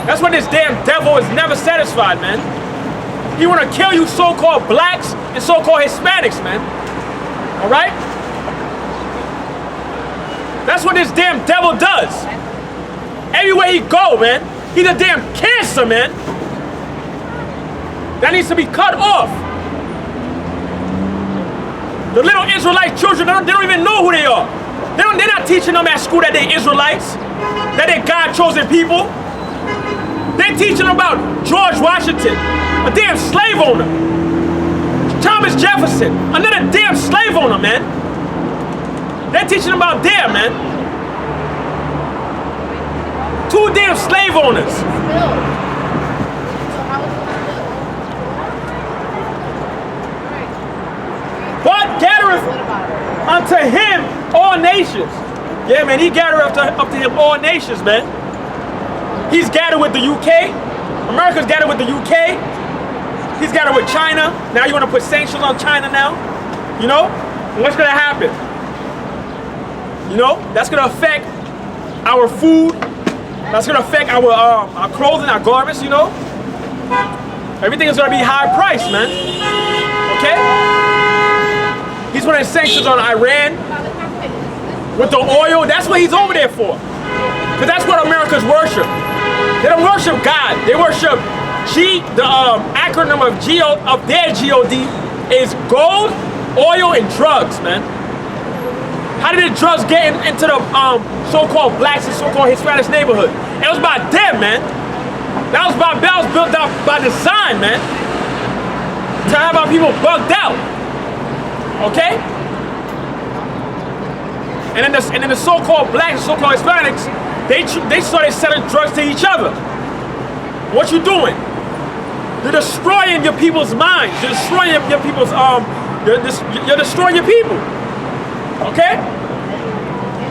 That's why this damn devil is never satisfied, man. He want to kill you so-called blacks and so-called Hispanics, man. All right? That's what this damn devil does. Everywhere he go, man, he's a damn cancer, man. That needs to be cut off. The little Israelite children, they don't even know who they are. They're not teaching them at school that they're Israelites, that they're God-chosen people. They're teaching them about George Washington, a damn slave owner. Thomas Jefferson, another damn slave owner, man. They're teaching them about them, man. 2 damn slave owners. But gathereth unto him all nations. Yeah, man, he gathereth up to him all nations, man. He's gathered with the UK. America's gathered with the UK. He's gathered with China. Now you want to put sanctions on China now? You know? What's going to happen? You know? That's going to affect our food. That's going to affect our clothing, our garments, you know? Everything is going to be high priced, man. Okay? He's putting sanctions on Iran with the oil. That's what he's over there for. Because that's what Americans worship. They don't worship God. They worship the acronym of their G-O-D is gold, oil, and drugs, man. How did the drugs get into the so-called blacks and so-called Hispanic neighborhood? It was by them, man. That was built up by design, man. To have our people bugged out. Okay? And then the so-called blacks and so-called Hispanics, they started selling drugs to each other. What you doing? You're destroying your people's minds. You're destroying your people's you're destroying your people. Okay?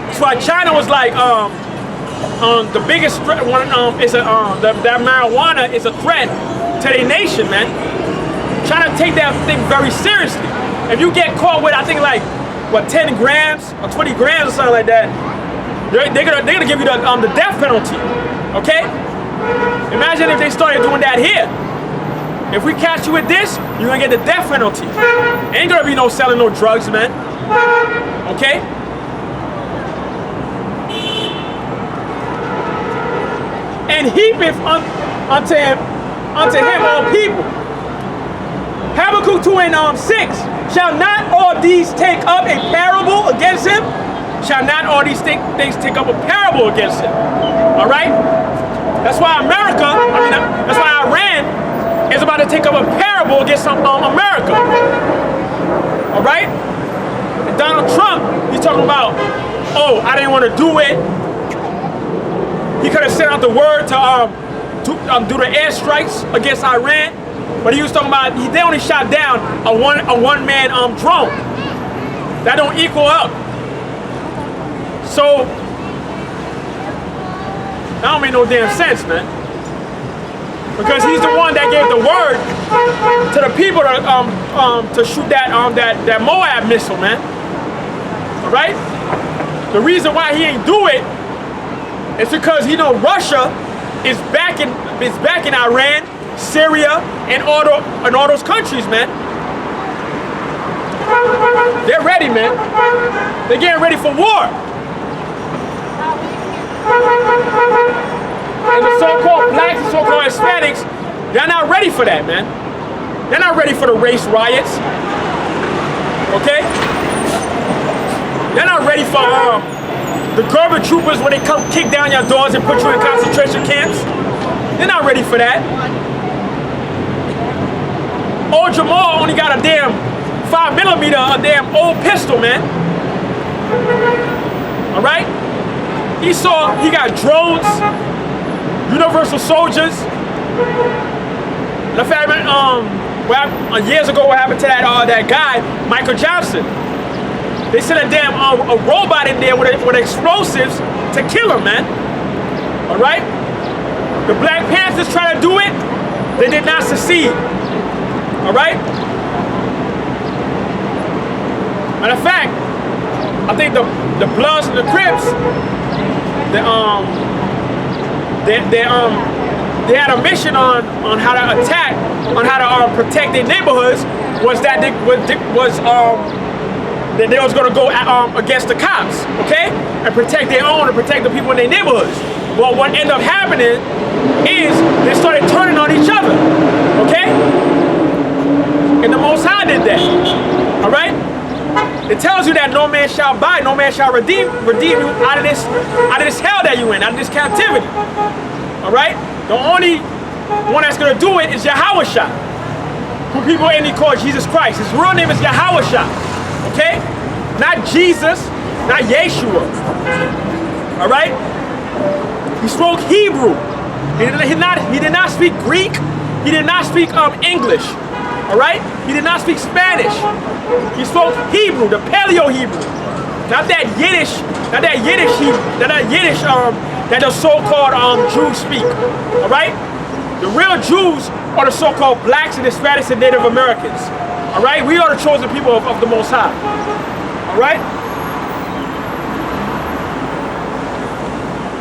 That's why China was like the biggest threat. That marijuana is a threat to their nation, man. Trying to take that thing very seriously. If you get caught with, I think like 10 grams or 20 grams or something like that, they're gonna give you the death penalty. Okay? Imagine if they started doing that here. If we catch you with this, you're gonna get the death penalty. Ain't gonna be no selling no drugs, man. Okay? And heapeth unto him all people. Habakkuk 2 and 6. Shall not all these take up a parable against him? Shall not all these things take up a parable against him? All right? That's why that's why Iran is about to take up a parable against America. All right? And Donald Trump, he's talking about, oh, I didn't want to do it. He could have sent out the word to do the airstrikes against Iran. But he was talking about, they only shot down a one-man drone. That don't equal up. So, that don't make no damn sense, man. Because he's the one that gave the word to the people to shoot that Moab missile, man. All right? The reason why he ain't do it is because he know Russia is backing Iran, Syria, and all those countries, man. They're ready, man. They're getting ready for war. And the so-called blacks and so-called Hispanics, they're not ready for that, man. They're not ready for the race riots. Okay? They're not ready for the Gerber troopers when they come kick down your doors and put you in concentration camps. They're not ready for that. Old Jamal only got a damn 5mm, a damn old pistol, man. All right? He got drones, universal soldiers. In fact, years ago, what happened to that guy, Michael Johnson? They sent a damn a robot in there with explosives to kill him, man. All right? The Black Panthers tried to do it. They did not succeed. All right? Matter of fact, I think the Bloods and the Crips, they had a mission on how to attack, on how to protect their neighborhoods, was that they was going to go against the cops, okay, and protect their own and protect the people in their neighborhoods. Well, what ended up happening is they started turning on each other, okay, and the Most High did that. All right. It tells you that no man shall buy, no man shall redeem you out of this hell that you in, out of this captivity. All right? The only one that's gonna do it is Yahawashah, who people only call Jesus Christ. His real name is Yahawashah. Okay? Not Jesus, not Yeshua. All right? He spoke Hebrew. He did not speak Greek. He did not speak English. All right? He did not speak Spanish. He spoke Hebrew, the Paleo Hebrew, not that Yiddish that the so-called Jews speak. All right? The real Jews are the so-called blacks and Hispanics and Native Americans. All right? We are the chosen people of the Most High. All right?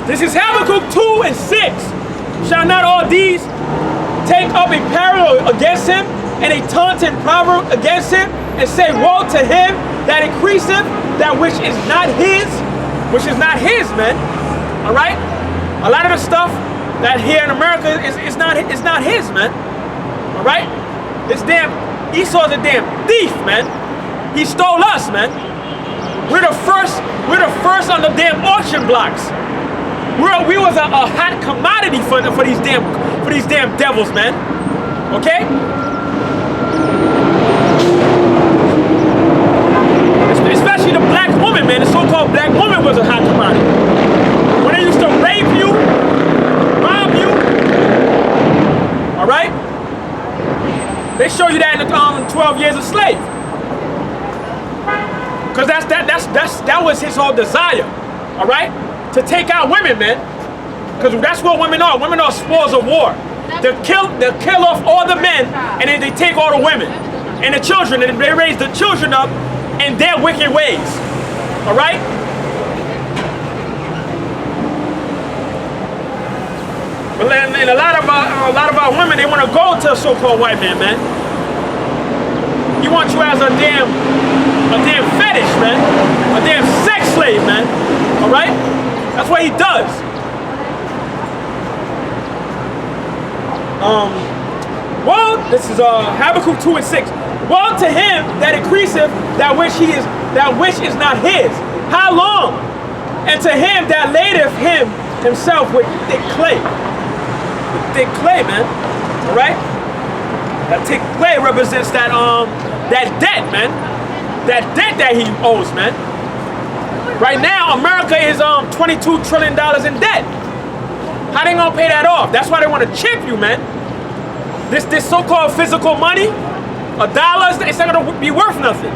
This is Habakkuk 2 and 6. Shall not all these take up a parallel against him, and a taunting proverb against him, and say, woe to him that increaseth that which is not his, man. All right? A lot of the stuff that here in America is not his, man. All right? This damn Esau's a damn thief, man. He stole us, man. We're the first on the damn auction blocks. We was a hot commodity for these damn devils, man. Okay? Especially the black woman, man. The so-called black woman was a hot commodity. When they used to rape you, rob you, all right? They show you that in the 12 years a slave. Because that was his whole desire, all right? To take out women, man. Because that's what women are. Women are spoils of war. They'll kill off all the men, and then they take all the women and the children, and they raise the children up in their wicked ways. All right? And a lot of our women, they want to go to a so-called white man. He wants you as a damn fetish, man. A damn sex slave, man. All right? That's what he does. Well, this is Habakkuk 2 and 6. Woe to him that increaseth that which is not his. How long? And to him that ladeth himself with thick clay. With thick clay, man. All right. That thick clay represents that debt, man. That debt that he owes, man. Right now, America is $22 trillion in debt. How they gonna pay that off? That's why they want to chip you, man. This so-called physical money, $1, it's not gonna be worth nothing.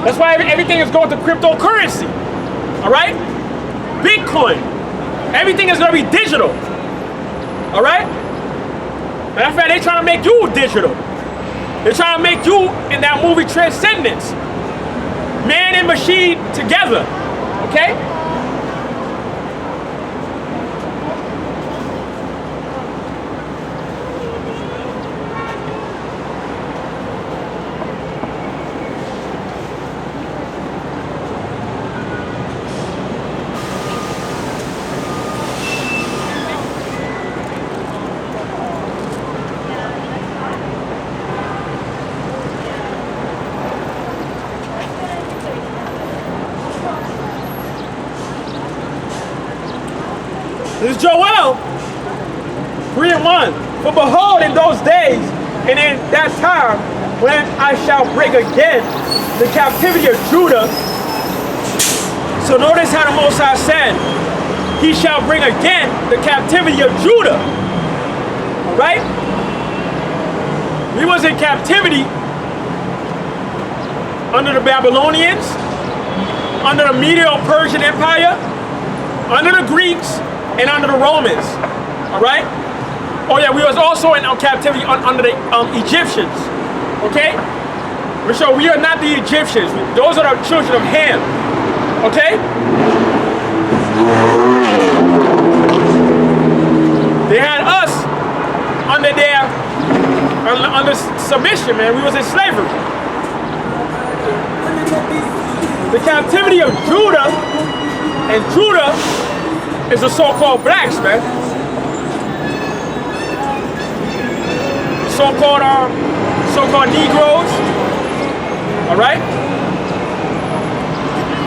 That's why everything is going to cryptocurrency. All right? Bitcoin. Everything is gonna be digital. All right? Matter of fact, they're trying to make you digital. They're trying to make you in that movie Transcendence. Man and machine together. Okay? This is Joel 3 and 1. For behold, in those days and in that time, when I shall bring again the captivity of Judah. So notice how the Most High said, he shall bring again the captivity of Judah. All right? We was in captivity under the Babylonians, under the Medo-Persian Empire, under the Greeks, and under the Romans. All right? Oh yeah, we was also in captivity under the Egyptians. Okay? So we are not the Egyptians. Those are the children of Ham. Okay? They had us under submission, man. We was in slavery. The captivity of Judah, and Judah is the so-called blacks, man. So-called Negroes. All right.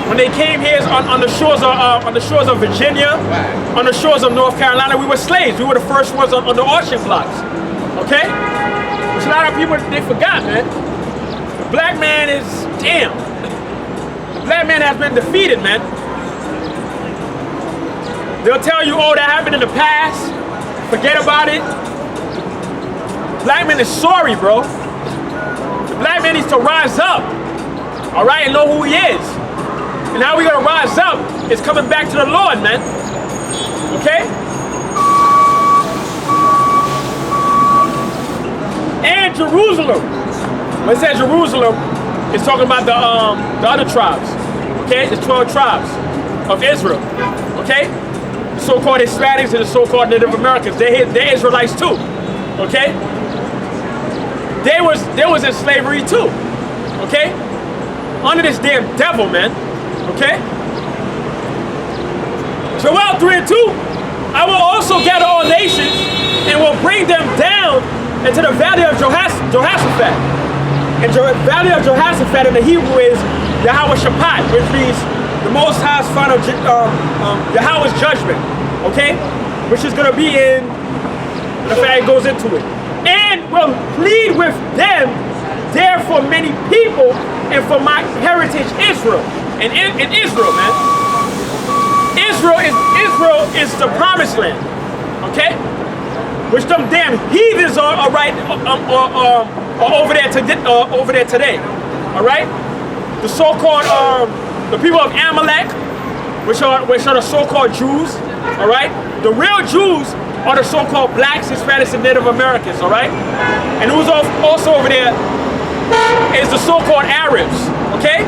When they came here on the shores of Virginia, on the shores of North Carolina, we were slaves. We were the first ones on the auction blocks. Okay? Which a lot of people, they forgot, man. The black man is, damn. The black man has been defeated, man. They'll tell you, oh, that happened in the past. Forget about it. Black man is sorry, bro. The black man needs to rise up. All right, and know who he is. And how we gonna rise up is coming back to the Lord, man. Okay? And Jerusalem. When it says Jerusalem, it's talking about the other tribes. Okay? The 12 tribes of Israel. Okay? The so-called Hispanics and the so-called Native Americans. They're Israelites too. Okay? They was in slavery too. Okay? Under this damn devil, man. Okay? Joel 3:2, I will also gather all nations and will bring them down into the valley of Jehoshaphat. And the valley of Jehoshaphat in the Hebrew is Yahweh Shabbat, which means the Most High's final Yahweh's judgment. Okay? Which is going to be in, the fact it goes into it. And will plead with them there for many people and for my heritage Israel. And in Israel, man. Israel is the promised land. Okay? Which them damn heathens are over there today. Alright? The so-called the people of Amalek, which are the so-called Jews. Alright? The real Jews are the so-called blacks, Hispanics, and Native Americans, alright? And who's also over there is the so-called Arabs, okay?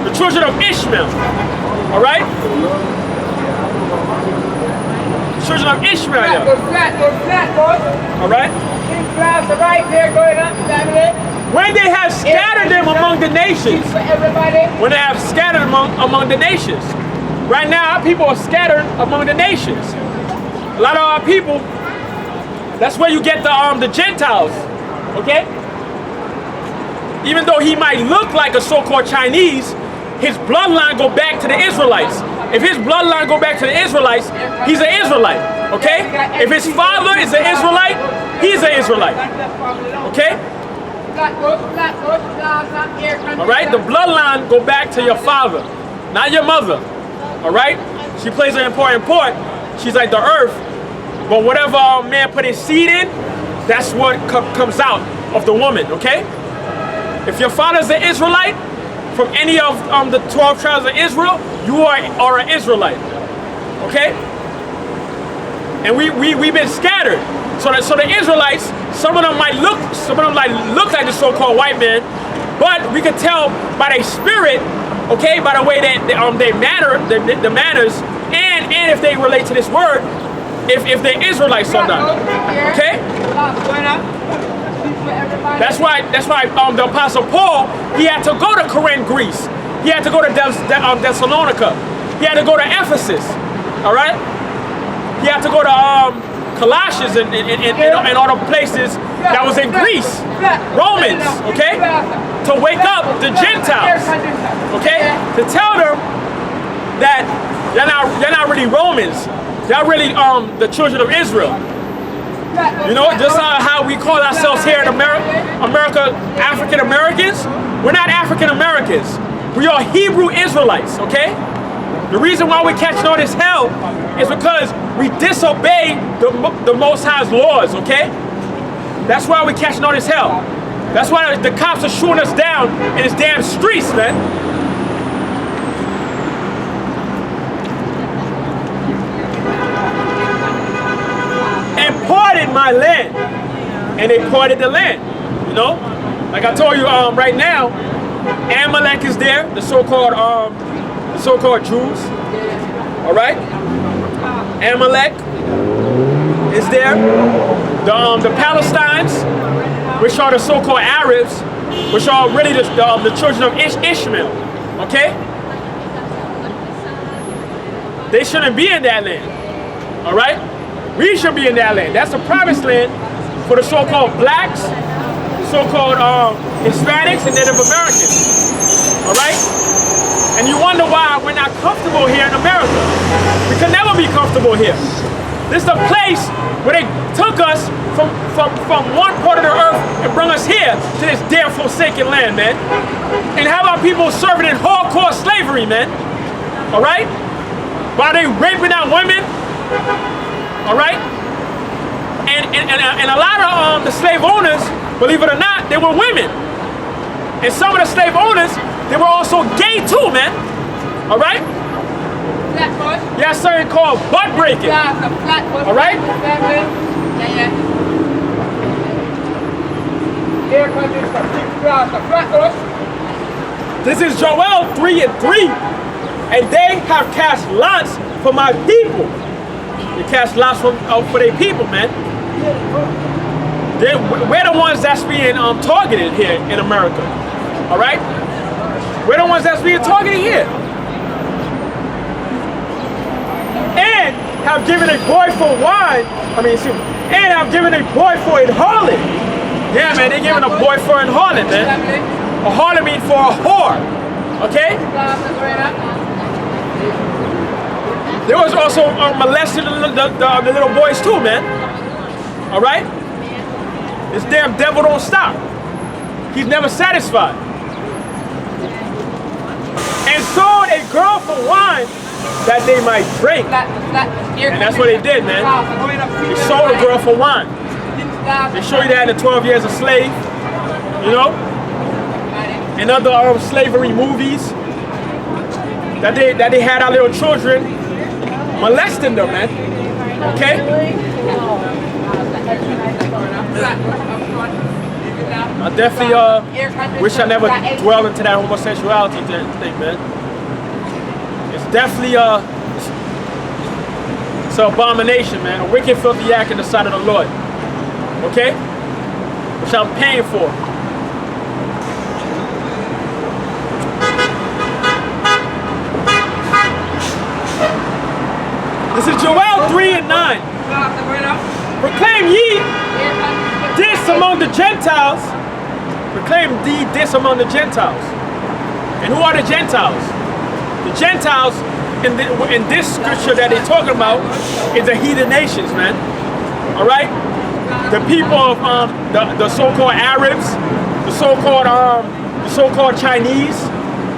The children of Ishmael, alright? Children of Ishmael, yeah. Alright? When they have scattered them among the nations. When they have scattered among the nations. Right now, our people are scattered among the nations. A lot of our people, that's where you get the Gentiles, okay? Even though he might look like a so-called Chinese, his bloodline go back to the Israelites. If his bloodline go back to the Israelites, he's an Israelite, okay? If his father is an Israelite, he's an Israelite, okay? All right, the bloodline go back to your father, not your mother. All right, she plays an important part. She's like the earth, but whatever man put his seed in, that's what comes out of the woman. Okay, if your father's an Israelite from any of the 12 tribes of Israel, you are an Israelite. Okay, and we've been scattered. So the Israelites, some of them look like the so-called white man, but we can tell by their spirit. Okay, by the way that the manners, and if they relate to this word, if they're Israelites or not. Okay? That's why the Apostle Paul, he had to go to Corinth, Greece. He had to go to Thessalonica. He had to go to Ephesus. All right? He had to go to Colossians and all the places that was in Greece, Romans, okay, to wake up the Gentiles, okay, to tell them that you're not really Romans, you're really the children of Israel. You know, just how we call ourselves here in America, African Americans. We're not African Americans. We are Hebrew Israelites, okay? The reason why we catching all this hell is because we disobey the Most High's laws, okay? That's why we catching all this hell. That's why the cops are shooting us down in this damn streets, man. And parted my land. And they parted the land, you know? Like I told you right now, Amalek is there, the so-called Jews. All right? Amalek is there. the Palestinians, which are the so-called Arabs, which are really the children of Ishmael, okay? They shouldn't be in that land, all right? We should be in that land. That's the promised land for the so-called blacks, so-called Hispanics, and Native Americans, all right? And you wonder why we're not comfortable here in America. We can never be comfortable here. This is the place where they took us from one part of the earth and brought us here to this damn forsaken land, man. And how about people serving in hardcore slavery, man? All right? While they raping our women, all right? And a lot of the slave owners, believe it or not, they were women. And some of the slave owners, they were also gay too, man. All right? Flatbush. Yeah, something called butt breaking. Yeah, some flatbush. All right? Yeah. Here comes the flatbush. This is Joel 3:3. And they have cast lots for my people. They cast lots for their people, man. We're the ones that's being targeted here in America. All right? We're the ones that's being targeted here. And have given a boy for wine. And have given a boy for a harlot. Yeah, man, they're giving a boy for a harlot, man. A harlot means for a whore. Okay? There was also molesting the little boys too, man. All right? This damn devil don't stop. He's never satisfied. And sold a girl for wine that they might drink. And that's what they did, man. They sold a girl for wine. They show you that in the 12 Years a Slave, you know? And other slavery movies that they had our little children molesting them, man. Okay? I definitely wish I never dwelled into that homosexuality thing, man. It's definitely it's an abomination, man. A wicked, filthy act in the sight of the Lord. Okay? Which I'm paying for. This is Joel 3:9. Proclaim ye this among the Gentiles. Proclaim thee this among the Gentiles. And who are the Gentiles? The Gentiles in this scripture that they're talking about is the heathen nations, man. All right? The people of the so-called Arabs, the so-called Chinese,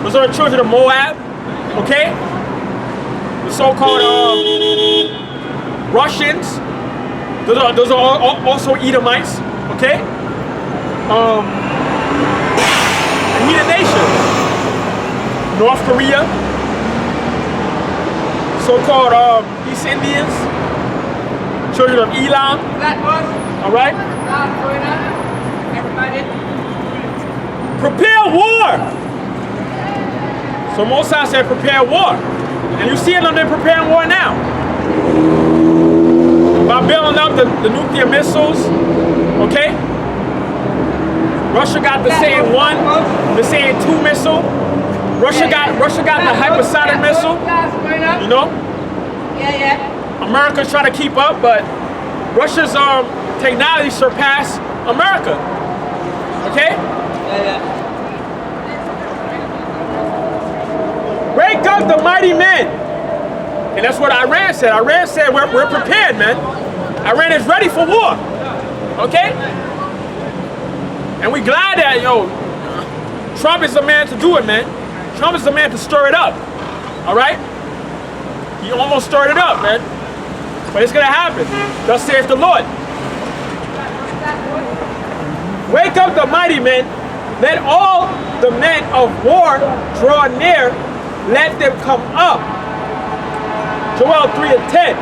those are the children of Moab. Okay? The so-called Russians, those are also Edomites, okay? Heathen nations, North Korea, so-called East Indians, children of Elam, all right? Prepare war. So Moses said, prepare war. And you see them, they're preparing war now. By building up the nuclear missiles, okay? Russia got the saying 1, the saying 2 missile. Russia got the hypersonic missile. You know? Yeah. America's trying to keep up, but Russia's technology surpassed America. Okay? Yeah. Wake up the mighty men. And that's what Iran said. Iran said we're prepared, man. Iran is ready for war. Okay? And we glad that, Trump is the man to do it, man. Trump is the man to stir it up. All right? He almost stirred it up, man. But it's going to happen. Thus saith the Lord. Wake up the mighty men. Let all the men of war draw near. Let them come up. Joel 3:10.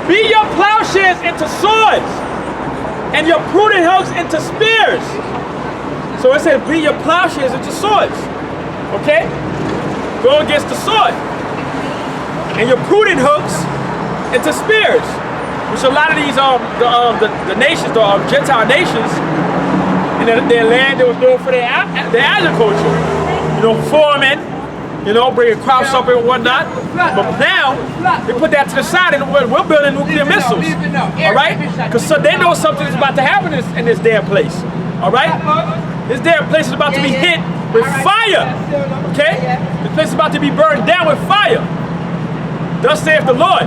Beat your plowshares into swords, and your prudent hooks into spears. So it says, beat your plowshares into swords. Okay? Go against the sword. And your prudent hooks into spears. which a lot of these the nations, the Gentile nations, in their land, they was doing for their agriculture. You know, farming, you know, bringing crops up and whatnot. But now they put that to the side, and we're building nuclear missiles. All right, because so they know something's about to happen in this damn place. All right, this damn place is about to be hit with fire. Okay, this place is about to be burned down with fire. Thus saith the Lord.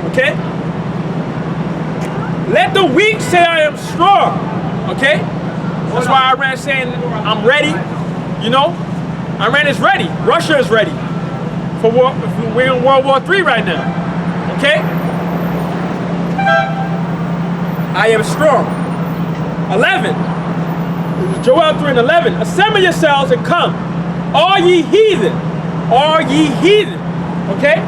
Okay, let the weak say I am strong. Okay, that's why Iran is saying I'm ready. You know, Iran is ready. Russia is ready for war. We're in World War III right now. Okay, I am strong. 11. Joel 3:11. Assemble yourselves and come, all ye heathen, all ye heathen. Okay,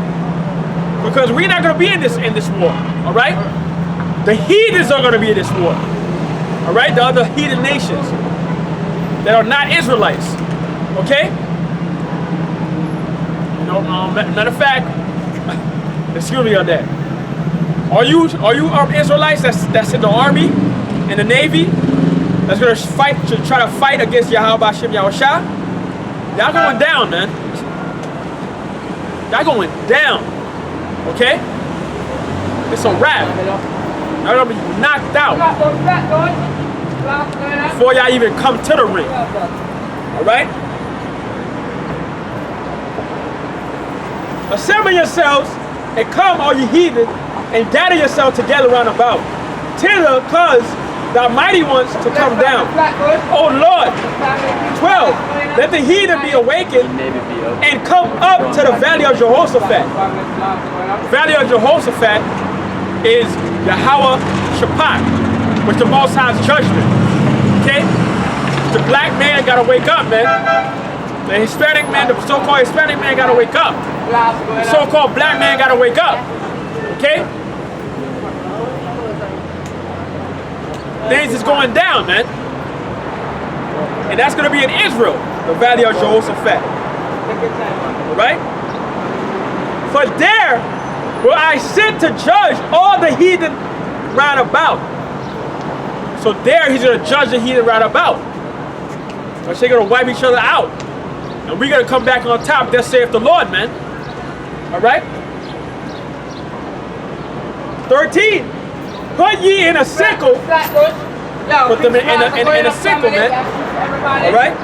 because we're not going to be in this war. All right, the heathens are going to be in this war. All right, the other heathen nations that are not Israelites. Okay. You know, matter of fact, excuse me on that. Are you Israelites that's in the army, in the navy, that's gonna try to fight against Yahweh Hashem Yahushua? Y'all going down, man. Y'all going down. Okay? It's a wrap. Y'all gonna be knocked out before y'all even come to the ring. All right? Assemble yourselves and come, all you heathen, and gather yourselves together round about. Till cause the mighty ones to come down. Oh Lord. 12. Let the heathen be awakened and come up to the valley of Jehoshaphat. Valley of Jehoshaphat is Yahweh Shaphat, which the Most High's judgment. Okay? The black man gotta wake up, man. The Hispanic man, the so-called Hispanic man gotta wake up. The so-called black man gotta wake up. Okay? Things is going down, man. And that's gonna be in Israel, the valley of Jehoshaphat. Right? For there will I sit to judge all the heathen round about. So there he's gonna judge the heathen round about. Or they're gonna wipe each other out. And we're gonna come back on top. Thus saith the Lord, man. Alright? 13. Put ye in a sickle. Put them in a sickle, man. Alright?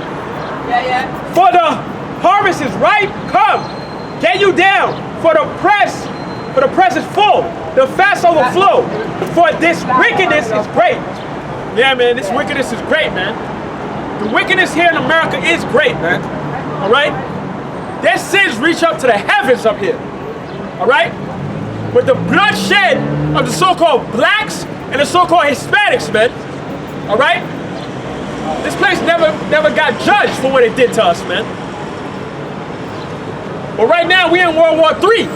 For the harvest is ripe, come. Get you down. For the press is full. The fast overflow. For this wickedness is great. Yeah, man, this wickedness is great, man. The wickedness here in America is great, man. All right? Their sins reach up to the heavens up here. All right? With the bloodshed of the so-called blacks and the so-called Hispanics, man. All right? This place never got judged for what it did to us, man. But right now, we're in World War III.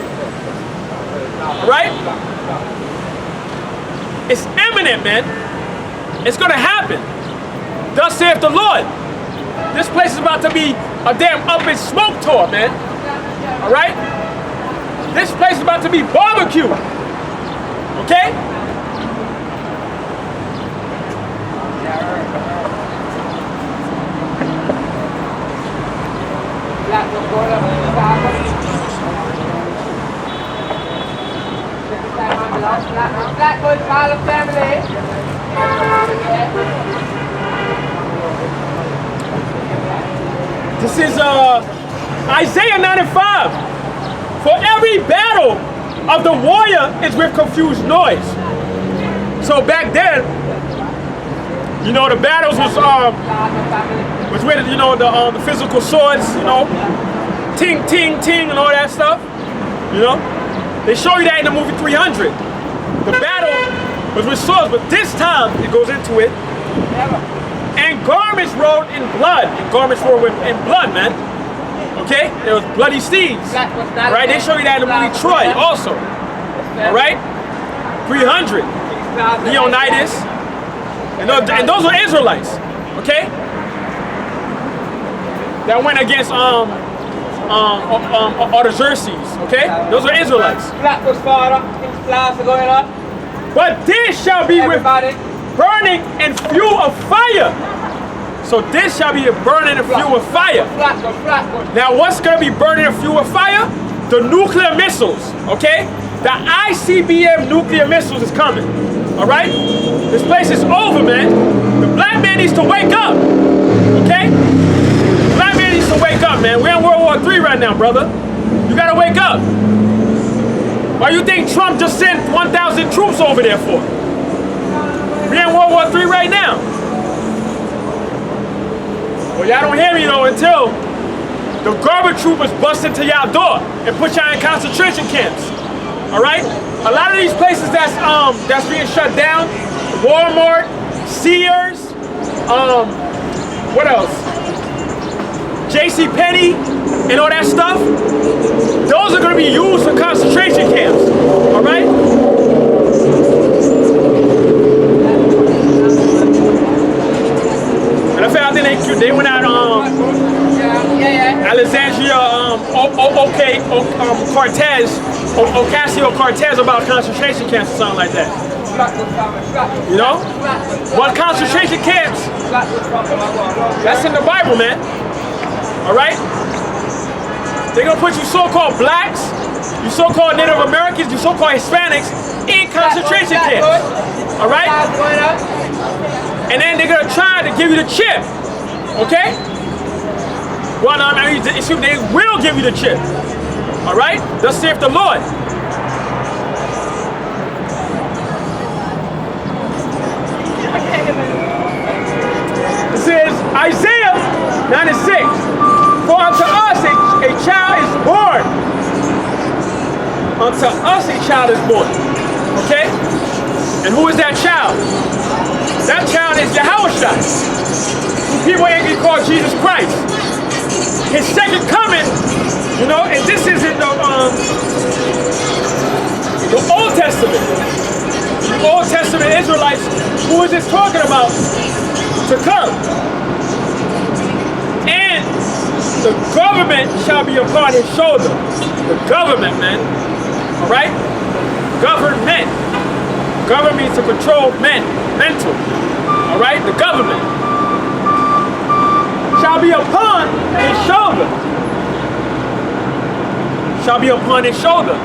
All right? It's imminent, man. It's going to happen. Thus saith the Lord. This place is about to be a damn up in smoke tour, man. All right? This place is about to be barbecue. Okay? This is Isaiah 95. For every battle of the warrior is with confused noise. So back then, you know, the battles was with, you know, the physical swords, you know, ting, ting, ting, and all that stuff. You know, they show you that in the movie 300. The battle was with swords, but this time it goes into it. And garments rolled in blood. And garments rolled in blood, man. Okay? There was bloody steeds. Right? They show you that in the movie Troy also. Alright? 300. Leonidas. And those are Israelites. Okay? That went against Artaxerxes. Okay? Those are Israelites. Black was father, his class going up. But this shall be with Everybody. burning and fuel of fire. So this shall be a burning and fuel of fire. Flat. Now what's going to be burning and fuel of fire? The nuclear missiles, okay? The ICBM nuclear missiles is coming, all right? This place is over, man. The black man needs to wake up, okay? The black man needs to wake up, man. We're in World War III right now, brother. You gotta wake up. Why you think Trump just sent 1,000 troops over there for? We're in World War III right now. Well, y'all don't hear me though until the garbage troopers bust into y'all door and put y'all in concentration camps. All right? A lot of these places that's being shut down, Walmart, Sears, what else? JCPenney and all that stuff, those are gonna be used for concentration camps. All right? And I think they went out Alexandria Ocasio-Cortez about concentration camps or something like that. You know? What concentration camps? That's in the Bible, man. All right? They're gonna put you so-called blacks, you so-called Native Americans, you so-called Hispanics in concentration camps. All right? And then they're gonna try to give you the chip. Okay? Well, no, I mean, they will give you the chip. All right? Thus saith the Lord. It says, Isaiah 96, for unto us a child is born. Unto us a child is born. Okay? And who is that child? That child is Yahushua, who people actually call Jesus Christ. His second coming, you know, and this is in the Old Testament. The Old Testament Israelites, who is this talking about to come? And the government shall be upon his shoulder. The government, man. All right? Government. Government means to control men, mental. All right? The government shall be upon his shoulder. Shall be upon his shoulder.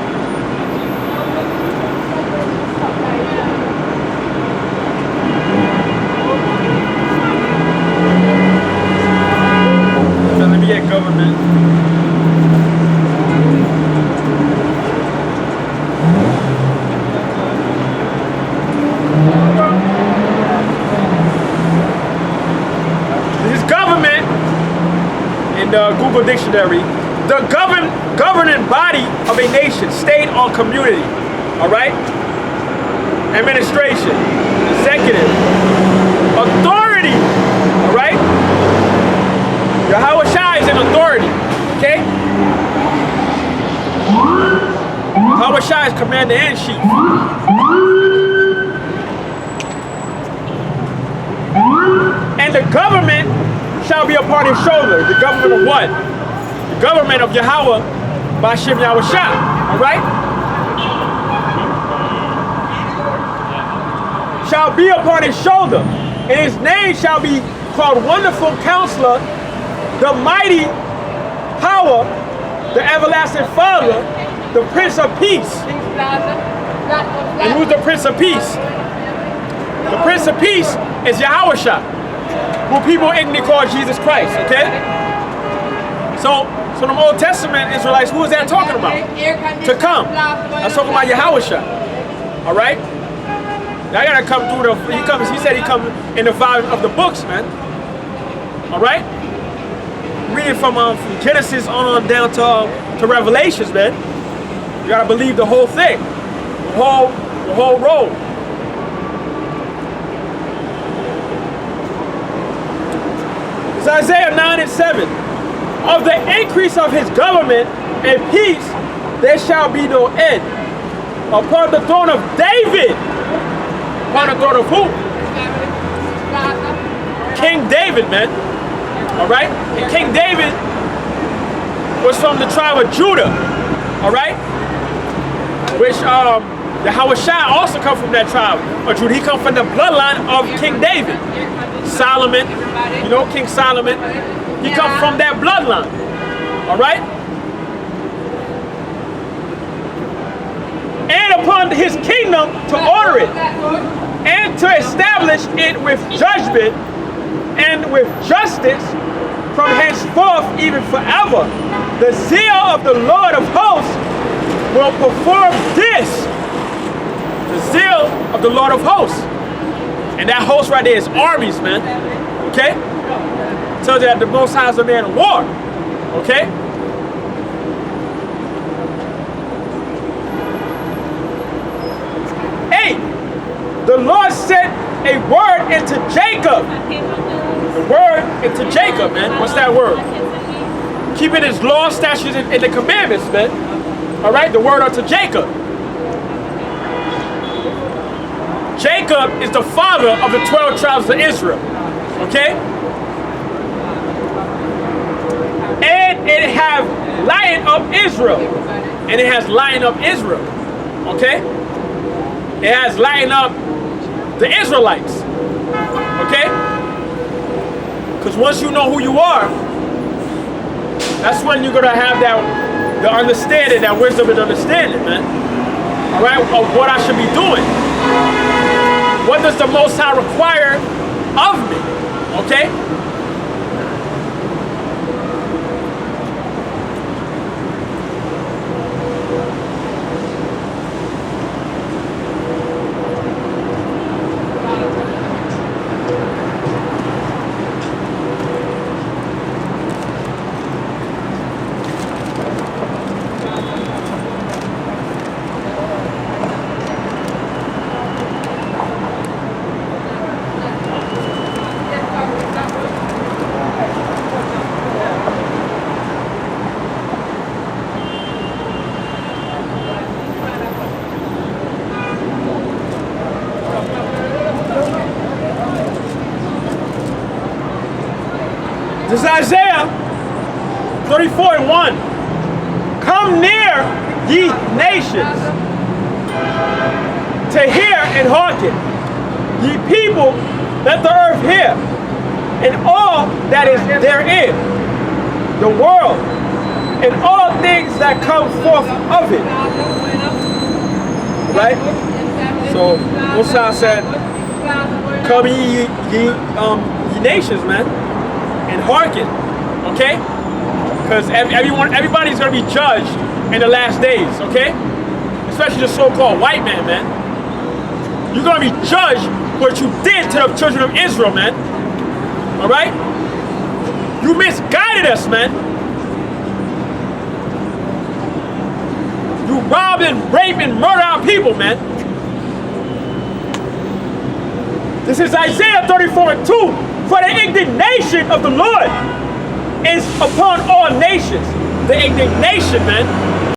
Let me get government. Google Dictionary, the governing body of a nation, state, or community. All right? Administration, executive, authority. All right? Yahushua is an authority. Okay? Yahushua is commander-in-chief. And the government shall be upon his shoulder. The government of what? The government of Yahweh by Shem Yahushua. All right? Shall be upon his shoulder. And his name shall be called Wonderful Counselor, the Mighty Power, the Everlasting Father, the Prince of Peace. And who's the Prince of Peace? The Prince of Peace is Yahushua, who people ignorantly call Jesus Christ, okay? So the Old Testament Israelites, who is that talking about? To come. That's talking about Yahushua, all right? Now I gotta come through he said he comes in the volume of the books, man, all right? Reading from Genesis on down to Revelations, man. You gotta believe the whole thing, the whole road. Isaiah 9:7. Of the increase of his government and peace, there shall be no end. Upon the throne of David. Upon the throne of who? King David, man. All right? And King David was from the tribe of Judah. All right? Which Yahweh Shai also come from that tribe of Judah. He come from the bloodline of King David. Solomon, you know, King Solomon. He come from that bloodline. All right? And upon his kingdom to order it and to establish it with judgment and with justice from henceforth even forever. The zeal of the Lord of hosts will perform this. The zeal of the Lord of hosts. And that host right there is armies, man. Okay? Tells you that the Most High is a man of war. Okay? The Lord sent a word into Jacob. The word into Jacob, man. What's that word? Keeping his law, statutes, and the commandments, man. All right? The word unto Jacob. Jacob is the father of the 12 tribes of Israel. Okay? And it have lightened up Israel. And it has lightened up Israel. Okay? It has lightened up the Israelites. Okay? Because once you know who you are, that's when you're going to have that, the understanding, that wisdom and understanding, man. All right? Of what I should be doing. What does the Most High require of me? Okay? This is Isaiah 34:1. Come near, ye nations, to hear and hearken. Ye people, let the earth hear, and all that is therein, the world, and all things that come forth of it. Right? So Musa said, come ye nations, man. And hearken, okay? Because everybody's gonna be judged in the last days, okay? Especially the so-called white man. You're gonna be judged for what you did to the children of Israel, man. All right? You misguided us, man. You robbed and raped and murdered our people, man. This is Isaiah 34:2. For the indignation of the Lord is upon all nations. The indignation, man.